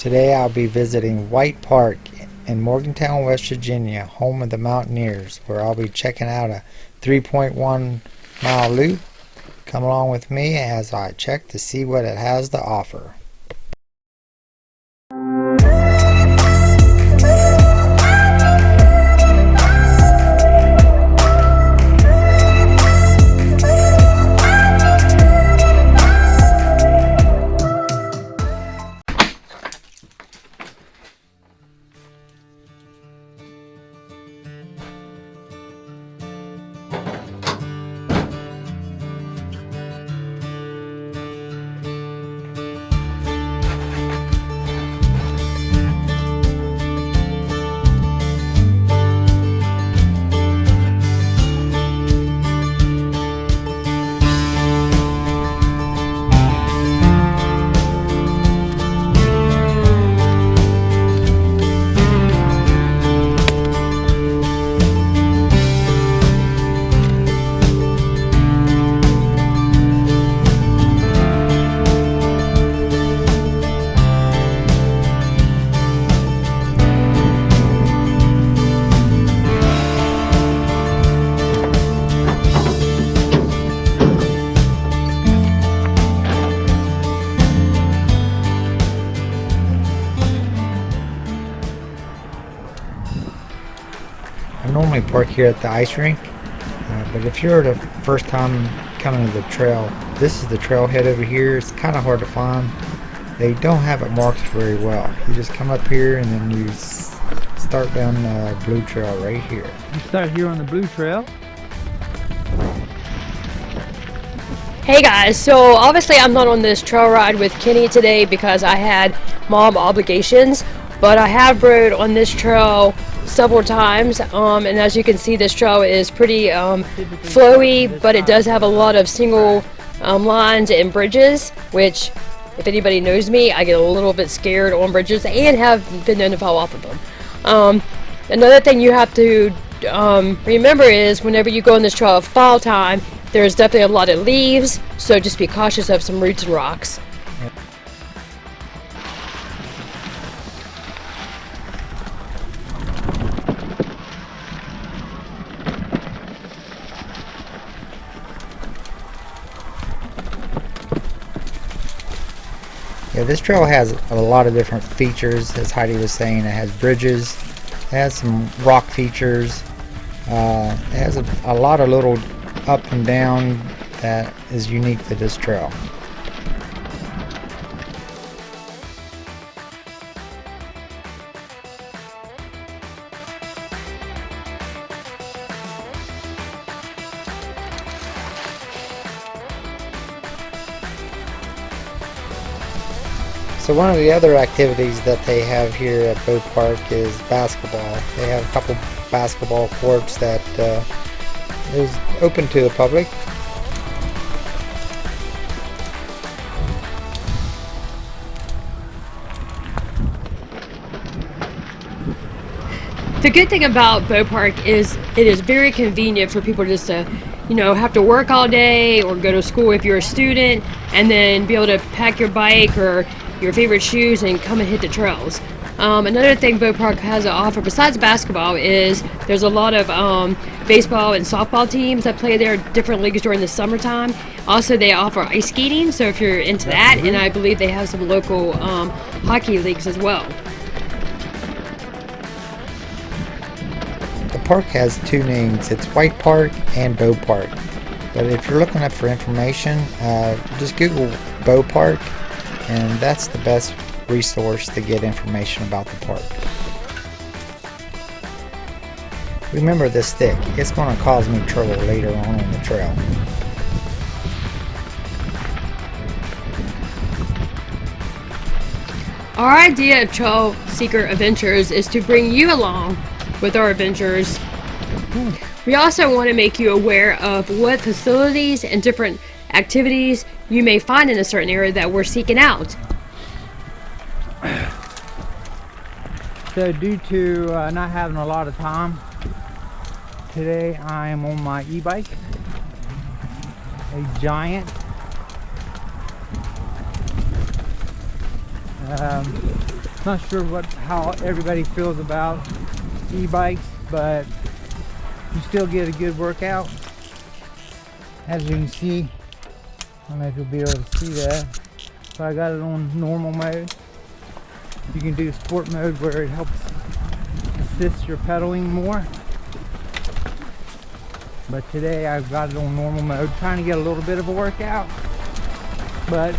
Today I'll be visiting White Park in Morgantown, West Virginia, home of the Mountaineers, where I'll be checking out a 3.1 mile loop. Come along with me as I check to see what it has to offer. I normally park here at the ice rink, but if you're the first time coming to the trail, this is the trailhead over here. It's kind of hard to find. They don't have it marked very well. You just come up here and then you start down the blue trail right here. You start here on the blue trail. Hey guys, so obviously I'm not on this trail ride with Kenny today because I had mom obligations, but I have rode on this trail several times, and as you can see, this trail is pretty flowy, but it does have a lot of single lines and bridges, which, if anybody knows me, I get a little bit scared on bridges and have been known to fall off of them. Another thing you have to remember is whenever you go on this trail at fall time, there's definitely a lot of leaves, so just be cautious of some roots and rocks. Yeah, this trail has a lot of different features, as Heidi was saying. It has bridges, it has some rock features, it has a lot of little up and down that is unique to this trail. So one of the other activities that they have here at Boat Park is basketball. They have a couple basketball courts that is open to the public. The good thing about Boat Park is it is very convenient for people just to, have to work all day or go to school if you're a student, and then be able to pack your bike or your favorite shoes and come and hit the trails. Another thing Boat Park has to offer besides basketball is there's a lot of baseball and softball teams that play their different leagues during the summertime. Also, they offer ice skating, so if you're into that, and I believe they have some local hockey leagues as well. The park has two names. It's White Park and Boat Park. But if you're looking up for information, just Google Boat Park, and that's the best resource to get information about the park. Remember this stick. It's going to cause me trouble later on the trail. Our idea of Trail Seeker Adventures is to bring you along with our adventures. We also want to make you aware of what facilities and different activities you may find in a certain area that we're seeking out. So due to not having a lot of time, today I am on my e-bike, a Giant. Not sure how everybody feels about e-bikes, but you still get a good workout. As you can see, I don't know if you'll be able to see that, but I got it on normal mode. You can do sport mode where it helps assist your pedaling more. But today I've got it on normal mode, trying to get a little bit of a workout. But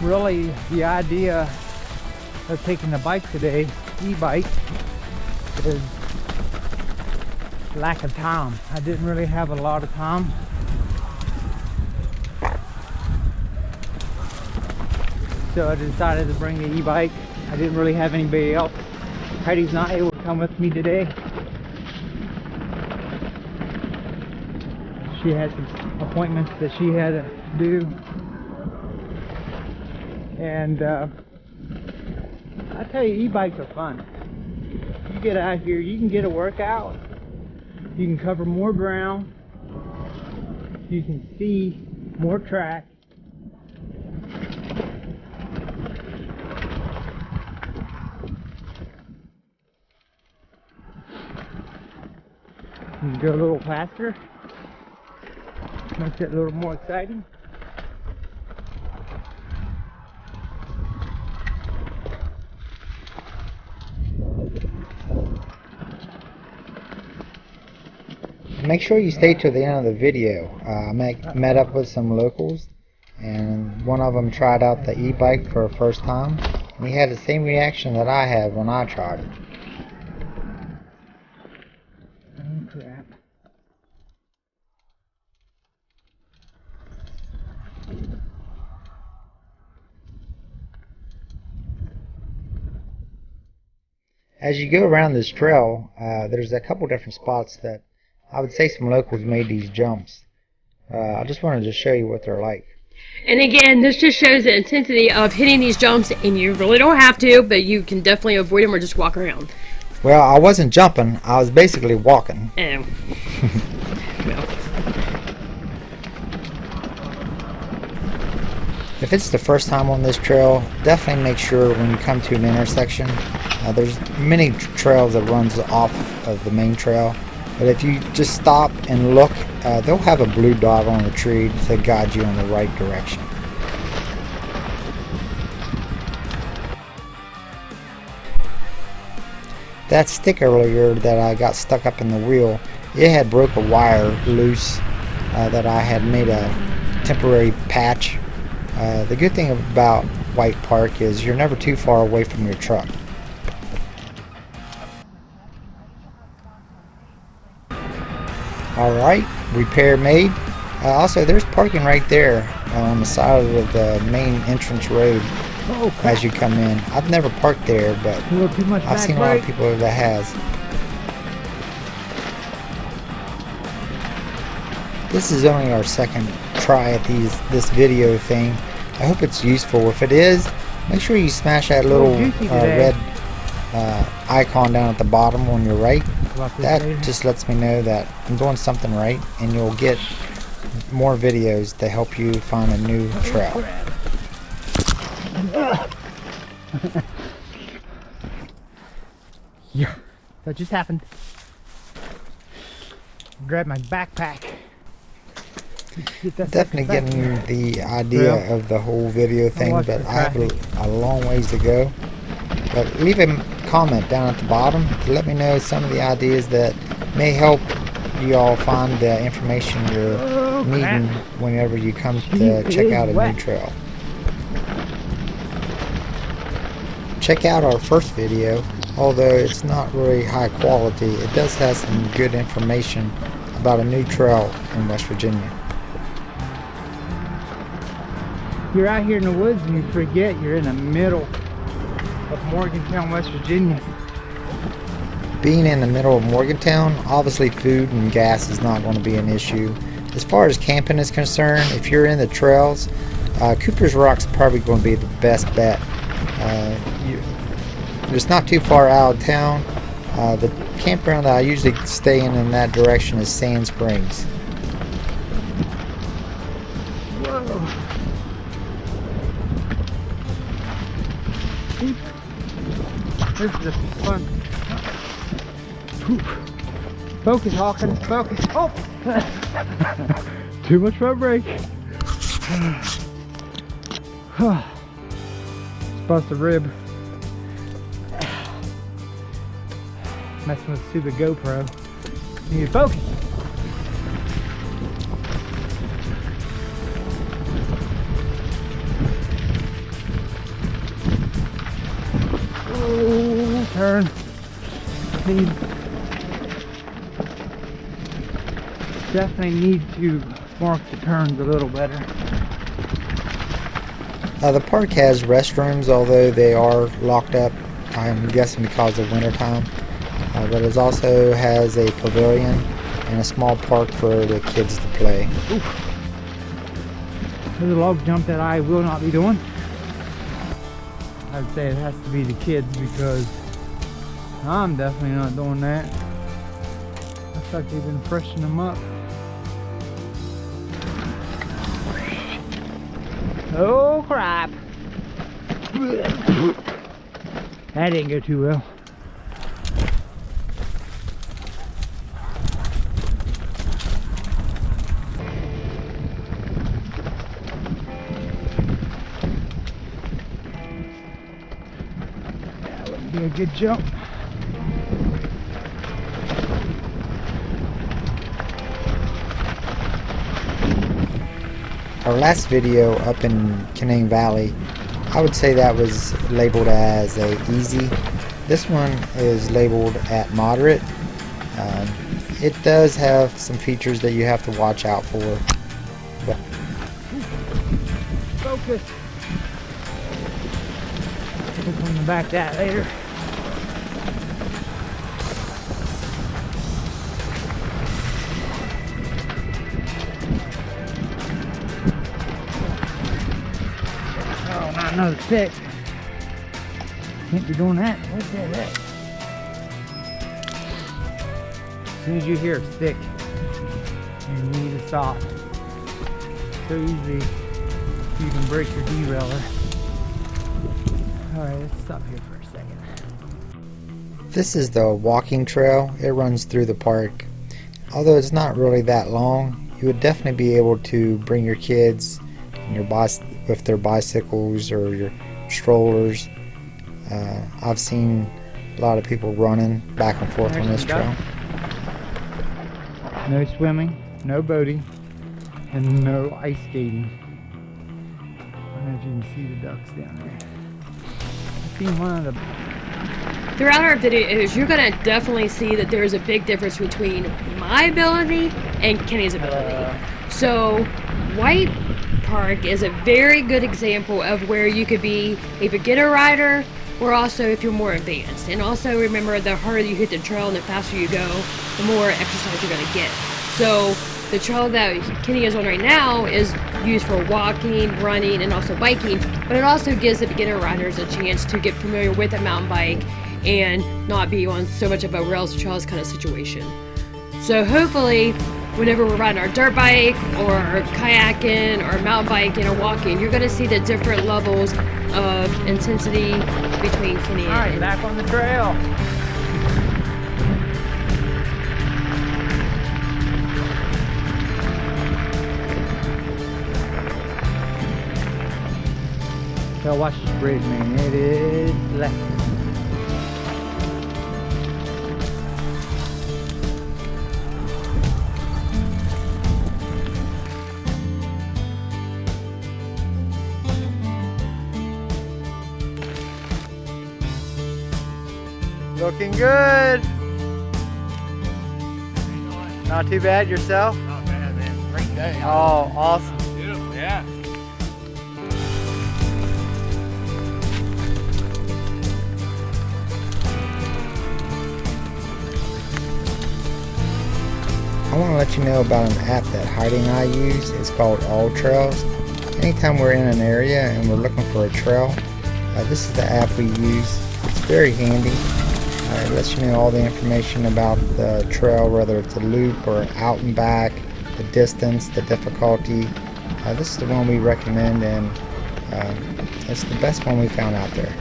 really the idea of taking the bike today, e-bike, is lack of time. I didn't really have a lot of time. So I decided to bring the e-bike. I didn't really have anybody else. Heidi's not able to come with me today. She had some appointments that she had to do. And I tell you, e-bikes are fun. You get out here, you can get a workout. You can cover more ground. You can see more track. You can go a little faster. Makes it a little more exciting. Make sure you stay to the end of the video. I met up with some locals, and one of them tried out the e-bike for the first time, and he had the same reaction that I had when I tried it. Oh crap. As you go around this trail, there's a couple different spots that I would say some locals made these jumps. I just wanted to show you what they're like. And again, this just shows the intensity of hitting these jumps, and you really don't have to, but you can definitely avoid them or just walk around. Well, I wasn't jumping, I was basically walking. Oh. Well. If it's the first time on this trail, definitely make sure when you come to an intersection, there's many trails that runs off of the main trail, but if you just stop and look, they'll have a blue dot on the tree to guide you in the right direction. That stick earlier that I got stuck up in the wheel, it had broke a wire loose that I had made a temporary patch. The good thing about White Park is you're never too far away from your truck. Alright, repair made. Also, there's parking right there on the side of the main entrance road as you come in. I've never parked there, but I've seen a lot of people that has. This is only our second try at this video thing. I hope it's useful. If it is, make sure you smash that little red icon down at the bottom on your right. That just lets me know that I'm doing something right, and you'll get more videos to help you find a new trail. Yeah, that just happened. Grab my backpack. Definitely getting the idea of the whole video thing, but I have a long ways to go. But leave a comment down at the bottom to let me know some of the ideas that may help you all find the information you're needing whenever you come to check out a new trail. Check out our first video. Although it's not really high quality, it does have some good information about a new trail in West Virginia. You're out here in the woods and you forget you're in the middle of Morgantown, West Virginia. Being in the middle of Morgantown, obviously food and gas is not going to be an issue. As far as camping is concerned, if you're in the trails, Cooper's Rock's probably going to be the best bet. It's not too far out of town. The campground that I usually stay in that direction is Sand Springs. steep. This is a fun. Whew. Focus, Hawkins, focus. Oh! Too much front brake. Bust a rib. Messing with stupid GoPro. You need to focus. Oh, turn. Definitely need to mark the turns a little better. The park has restrooms, although they are locked up, I'm guessing because of winter time. But it also has a pavilion and a small park for the kids to play. Oof. There's a log jump that I will not be doing. I would say it has to be the kids because I'm definitely not doing that. Looks like they've been freshening them up. Oh crap! That didn't go too well. That would be a good jump. Our last video up in Canaan Valley, I would say that was labeled as a easy. This one is labeled at moderate. It does have some features that you have to watch out for. But Focus. We'll come back that later. Oh, not another stick. Can't be doing that. What's that? As soon as you hear a stick, you need to stop. So easy. You can break your derailer. Alright, let's stop here for a second. this is the walking trail. It runs through the park. Although it's not really that long, you would definitely be able to bring your kids and with their bicycles or your strollers. I've seen a lot of people running back and forth on this trail. No swimming, no boating, and no ice skating. I don't know if you can see the ducks down there. I've seen one of the... Throughout our videos, you're going to definitely see that there's a big difference between my ability and Kenny's ability. So, White Park is a very good example of where you could be a beginner rider, or also if you're more advanced. And also remember, the harder you hit the trail and the faster you go, the more exercise you're going to get. So the trail that Kenny is on right now is used for walking, running, and also biking, but it also gives the beginner riders a chance to get familiar with a mountain bike and not be on so much of a rails to trails kind of situation. So hopefully, whenever we're riding our dirt bike or kayaking or mountain biking or walking, you're going to see the different levels of intensity between Kenny and... Alright, back on the trail. So watch this bridge, man. It is left. Looking good. Not too bad yourself? Not bad, man. Great day. Oh, awesome. Beautiful, yeah. I want to let you know about an app that Heidi and I use. It's called All Trails. Anytime we're in an area and we're looking for a trail, this is the app we use. It's very handy. It lets you know all the information about the trail, whether it's a loop or out and back, the distance, the difficulty. This is the one we recommend, and it's the best one we found out there.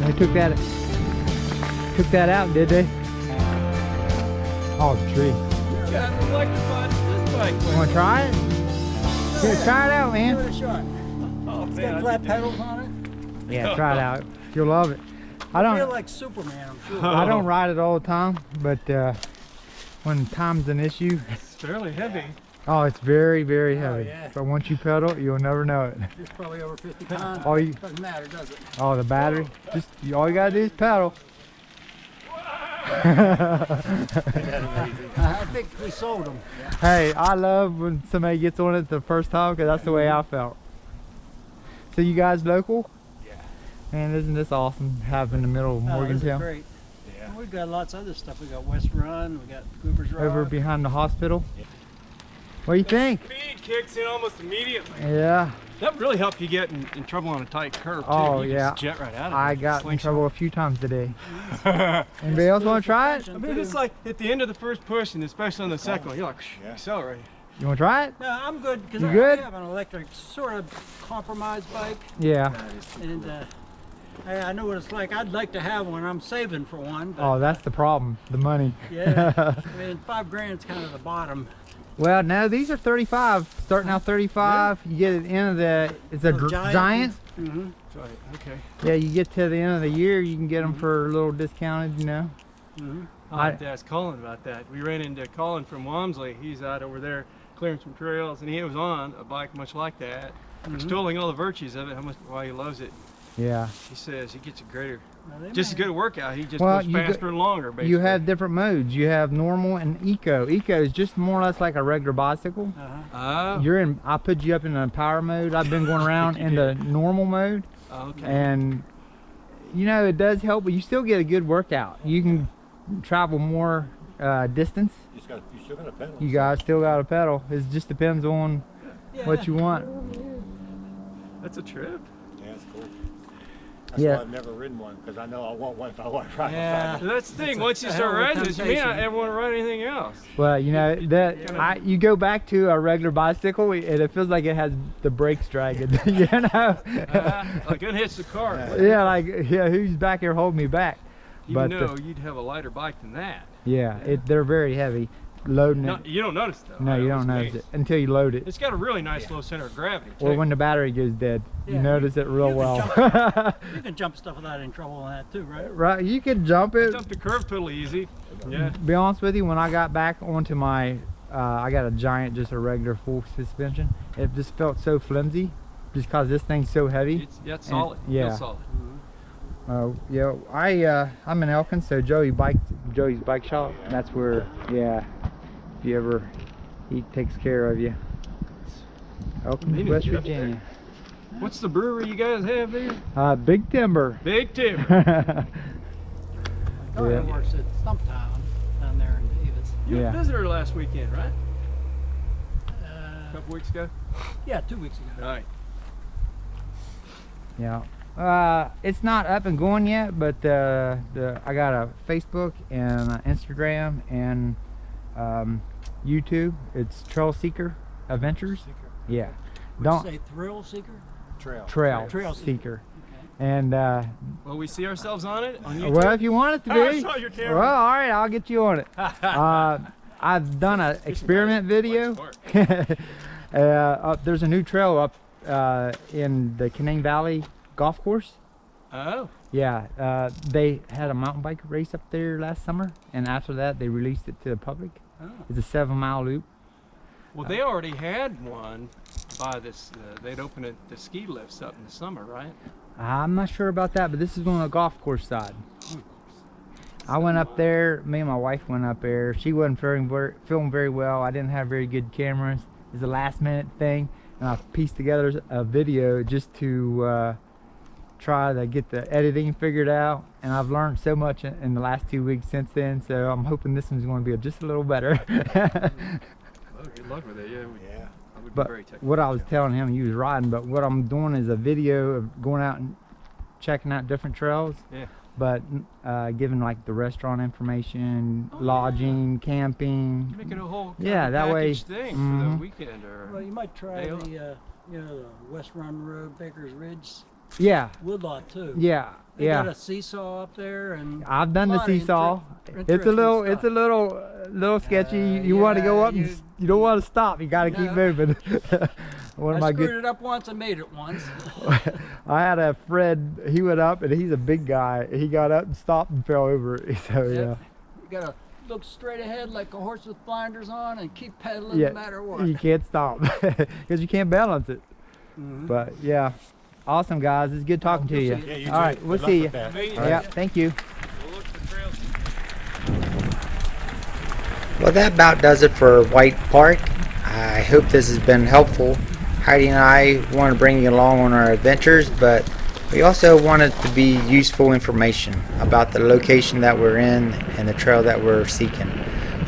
They took that out, did they? Oh, the tree. Yeah, I'd like to find this bike. You want to try it? Here, try it out, Give it man. a shot. Oh, It's man, got I flat did pedals on it. Yeah, try it out. You'll love it. I I feel don't. like Superman, I'm sure. I don't ride it all the time, but when time's an issue, It's fairly heavy. oh, it's very, very heavy. yeah. But once you pedal, you'll never know it. It's probably over 50 pounds. All you, Doesn't matter, does it? oh, the battery. Just all you gotta do is pedal. I think we sold them. Hey, I love when somebody gets on it the first time because that's the way I felt. So you guys local? Yeah. Man, isn't this awesome? Having in the middle of Oh, this is Morgantown, great. Yeah. We've got lots of other stuff. We got West Run, we got Cooper's Rock. over behind the hospital. What do you think? Speed kicks in almost immediately. Yeah, That really helped you get in trouble on a tight curve, too. Oh, You yeah. just jet right out of it. I got in Slingshot. trouble a few times today. Anybody else want to try it? I mean, it's like at the end of the first push, and especially on the second one, you're like, accelerate. You want to try it? No, I'm good because You I good? have an electric sort of compromised bike, Yeah. and I know what it's like. I'd like to have one. I'm saving for one. But, Oh, that's the problem, the money. yeah. I mean, $5 grand's kind of the bottom. Well, no, these are 35. Starting out 35. You get at the end of the, it's a Oh, giant. Mm-hmm. Right, okay. Yeah, you get to the end of the year, you can get them for a little discounted, you know. Mm-hmm. I'll have to ask Colin about that. We ran into Colin from Walmsley. He's out over there clearing some trails, and he was on a bike much like that, extolling all the virtues of it, how much why he loves it. Yeah. He says he gets a greater, Well, they just as might- good a workout. He just Well, goes you go- faster and longer, basically. You have different modes. You have normal and eco. Eco is just more or less like a regular bicycle. Oh, You're in. I put you up in the power mode. I've been going around in the normal mode, okay. and you know it does help, but you still get a good workout. You can travel more distance. You still got to pedal. You guys still got to pedal. It just depends on what you want. That's a trip. Yeah, it's cool. That's Yeah. why I've never ridden one, because I know I want one if I want to ride Yeah. So that's the thing. It's a- Once you a start hell of a riding this, you may not temptation. ever want to ride anything else. Well, you know that you go back to a regular bicycle, and it feels like it has the brakes dragging. You know. Like unhitch the car. Yeah, like who's back here holding me back? Even But, though you'd have a lighter bike than that. Yeah, they're very heavy. Loading No, it. you don't notice though. No, I you always don't notice gaze. it until you load it. It's got a really nice low center of gravity. Or too. when the battery goes dead. You Yeah, notice it real you can well. You can jump stuff without any trouble on that too, right? Right, you can jump it. Jump the curve totally easy. Yeah. Be honest with you, when I got back onto my, I got a giant, just a regular full suspension. It just felt so flimsy, just cause this thing's so heavy. It's solid. yeah. Feels solid. Yeah, I'm in Elkins, so Joey's bike shop. That's where, yeah, if you ever, he takes care of you. Elkins, Maybe West you're up there. Virginia. What's the brewery you guys have there? Big Timber. Big Tim. Dorian works at Stumptown down there in Davis. You Yeah. visited her last weekend, right? Uh, A couple weeks ago. yeah, 2 weeks ago. All right. Yeah. It's not up and going yet, but I got a Facebook and a Instagram and YouTube. It's Trail Seeker Adventures. Yeah. Would Don't you say Thrill Seeker? Trail Trail Seeker. Okay. And Well, we see ourselves on it on YouTube. well, if you want it to Oh, I be, saw your camera. well, all right, I'll get you on it. I've done an experiment video. There's a new trail up in the Canaan Valley golf course. Oh. Yeah, they had a mountain bike race up there last summer, and after that they released it to the public. Oh. It's a 7-mile loop. Well, they already had one by this. They'd open it the ski lifts up in the summer, right? I'm not sure about that, but this is on the golf course side. I went up there, me and my wife went up there. She wasn't feeling very well. I didn't have very good cameras. It's a last minute thing, and I pieced together a video just to try to get the editing figured out, and I've learned so much in the last 2 weeks since then, so I'm hoping this one's going to be just a little better. Well, good luck with it. Yeah. Yeah. I would be But very technical. what I was telling him, he was riding, but what I'm doing is a video of going out and checking out different trails. Yeah. But giving like the restaurant information, lodging, camping. Make it a whole kind Yeah, of that way- package thing for the Mhm. weekend or. Well, you might try They are. the you know, the West Run Road, Baker's Ridge, Yeah, woodlot too. yeah, They yeah. got a seesaw up there, and I've done the lot of seesaw. It's a interesting little, stuff. it's a little sketchy. You want to go up and you- you don't want to stop. You got to keep No. moving. One of I my screwed good. it up once and made it once. I had a friend. He went up and he's a big guy. He got up and stopped and fell over. So yeah, Yep. You gotta look straight ahead like a horse with blinders on and keep pedaling yeah. no matter what. You can't stop because you can't balance it. Mhm. But yeah, awesome guys. It's good talking to we'll you. see you. Yeah, you All too. right, we'll Good luck see with you. that. Yeah, thank you. We'll look for trails. Well, that about does it for White Park. I hope this has been helpful. Heidi and I want to bring you along on our adventures, but we also want it to be useful information about the location that we're in and the trail that we're seeking.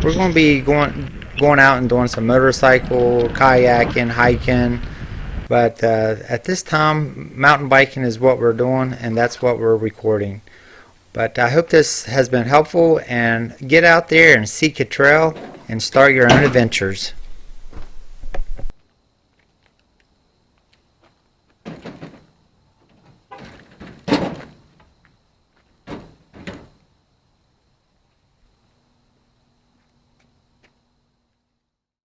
We're going to be going out and doing some motorcycle, kayaking, hiking, but at this time, mountain biking is what we're doing, and that's what we're recording. But I hope this has been helpful, and get out there and seek a trail and start your own adventures.